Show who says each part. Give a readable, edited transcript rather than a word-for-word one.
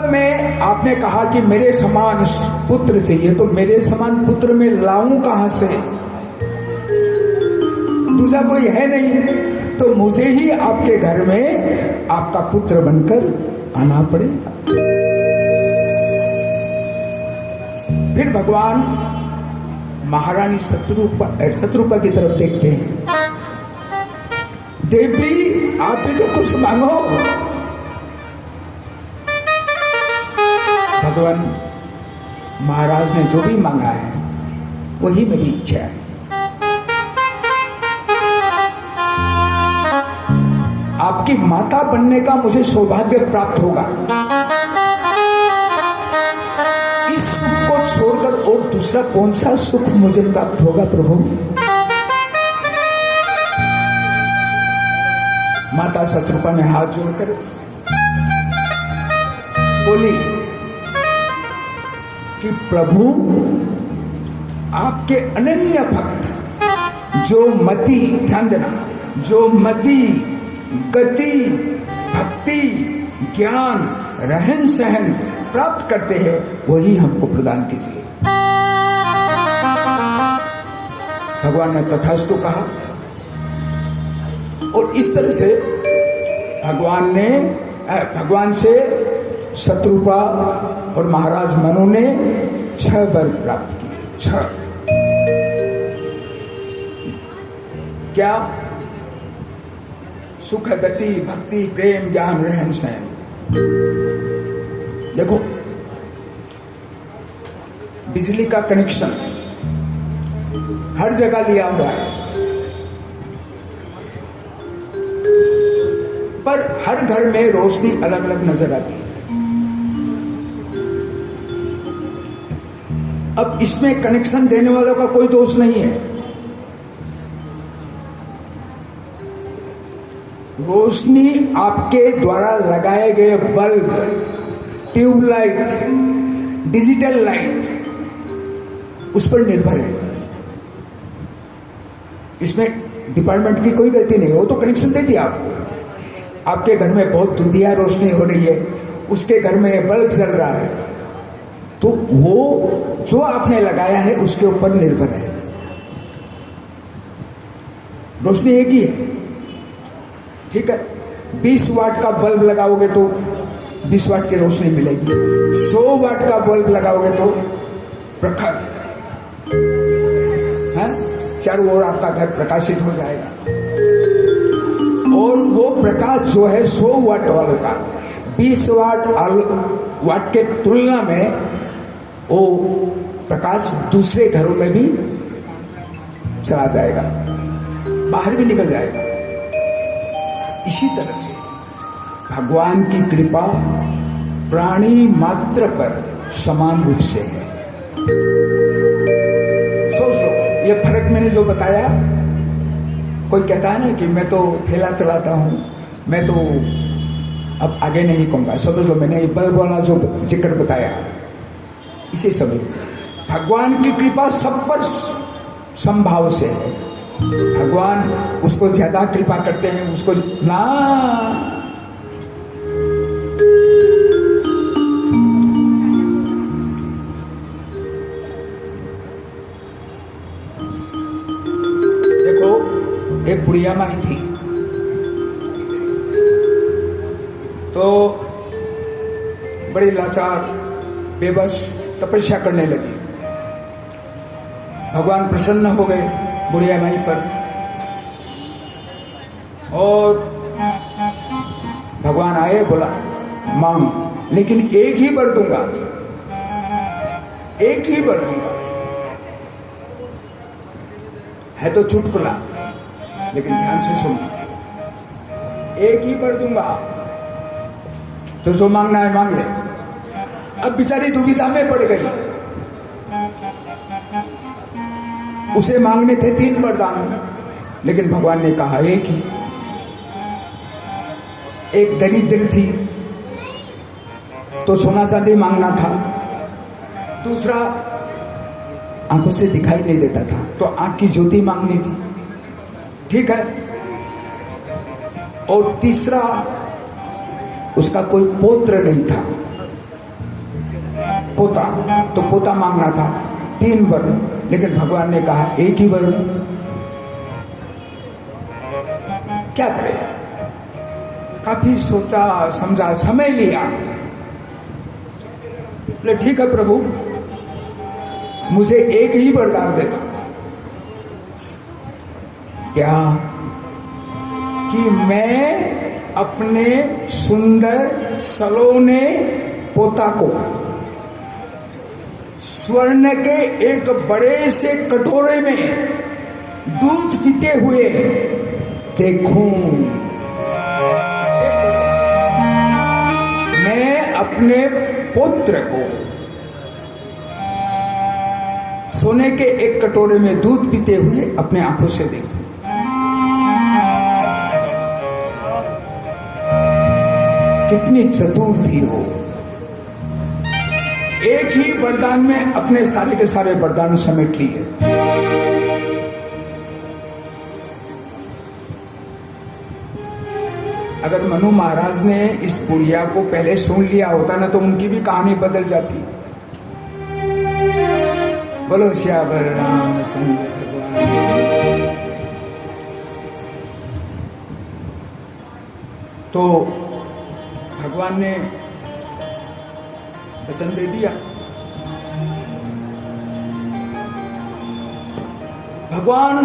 Speaker 1: मैं आपने कहा कि मेरे समान पुत्र चाहिए, तो मेरे समान पुत्र मैं लाऊं कहां से? दूसरा कोई है नहीं, तो मुझे ही आपके घर में आपका पुत्र बनकर आना पड़ेगा। फिर भगवान महारानी शत्रुपा की तरफ देखते हैं। देवी आप भी तो कुछ मांगो। भगवान महाराज ने जो भी मांगा है वही मेरी इच्छा है। आपकी माता बनने का मुझे सौभाग्य प्राप्त होगा। इस सुख को छोड़कर और दूसरा कौन सा सुख मुझे प्राप्त होगा प्रभु? माता शत्रुपा ने हाथ जोड़कर बोली कि प्रभु आपके अनन्य भक्त जो मति, ध्यान देना, जो मति, गति, भक्ति, ज्ञान, रहन सहन प्राप्त करते हैं वही हमको प्रदान कीजिए। भगवान ने तथास्तु कहा और इस तरह से भगवान से शत्रुपा और महाराज मनु ने 6 वर प्राप्त किए। 6 क्या? सुख, गति, भक्ति, प्रेम, ज्ञान, रहन सहन। देखो, बिजली का कनेक्शन हर जगह लिया हुआ है, पर हर घर में रोशनी अलग अलग नजर आती है। अब इसमें कनेक्शन देने वालों का कोई दोष नहीं है। रोशनी आपके द्वारा लगाए गए बल्ब, ट्यूबलाइट, डिजिटल लाइट, उस पर निर्भर है। इसमें डिपार्टमेंट की कोई गलती नहीं है। वो तो कनेक्शन दे दिया आपको। आपके घर में बहुत दुधिया रोशनी हो रही है, उसके घर में बल्ब जल रहा है, तो वो जो आपने लगाया है उसके ऊपर निर्भर है। रोशनी एक ही है, ठीक है। 20 वाट का बल्ब लगाओगे तो 20 वाट की रोशनी मिलेगी। 100 वाट का बल्ब लगाओगे तो प्रखर है, चारों ओर आपका घर प्रकाशित हो जाएगा। और वो प्रकाश जो है 100 वाट वालों का 20 वाट के तुलना में वो प्रकाश दूसरे घरों में भी चला जाएगा, बाहर भी निकल जाएगा। इसी तरह से भगवान की कृपा प्राणी मात्र पर समान रूप से है। सोच लो, ये फर्क मैंने जो बताया, कोई कहता है ना कि मैं तो ठेला चलाता हूं, मैं तो अब आगे नहीं कहूंगा। समझ लो, मैंने ये बल्ब वाला जो जिक्र बताया, इसे समझ। भगवान की कृपा सब पर संभाव से है। भगवान उसको ज्यादा कृपा करते हैं, उसको ना। देखो, एक बुढ़िया माई थी, तो बड़ी लाचार, बेबस तपस्या करने लगी। भगवान प्रसन्न हो गए बुढ़िया माई पर और भगवान आए, बोला मांग, लेकिन एक ही वर दूंगा, एक ही वर दूंगा। है तो चुटकुला, लेकिन ध्यान से सुनना। एक ही वर दूंगा, तो जो मांगना है मांग ले। अब बेचारी दुविधा में पड़ गई। उसे मांगने थे 3 वरदान, लेकिन भगवान ने कहा एक ही। एक दरिद्र थी तो सोना चांदी मांगना था, दूसरा आंखों से दिखाई नहीं देता था तो आंख की ज्योति मांगनी थी, ठीक है। और तीसरा, उसका कोई पुत्र नहीं था पोता, तो पोता मांगना था 3 वर्ण, लेकिन भगवान ने कहा 1 ही वर्ण। क्या करे? काफी सोचा समझा, समय लिया। बोले ठीक है प्रभु, मुझे 1 ही वरदान दे दो। क्या? कि मैं अपने सुंदर सलोने पोता को स्वर्ण के एक बड़े से कटोरे में दूध पीते हुए देखूं। मैं अपने पुत्र को सोने के एक कटोरे में दूध पीते हुए अपने आंखों से देखूं। कितनी चतुर थी वो! एक ही वरदान में अपने सारे के सारे वरदान समेट लिए। अगर मनु महाराज ने इस बुढ़िया को पहले सुन लिया होता ना, तो उनकी भी कहानी बदल जाती। बोलो श्यावर रामचंद्र भगवान। तो भगवान ने वचन दे दिया। भगवान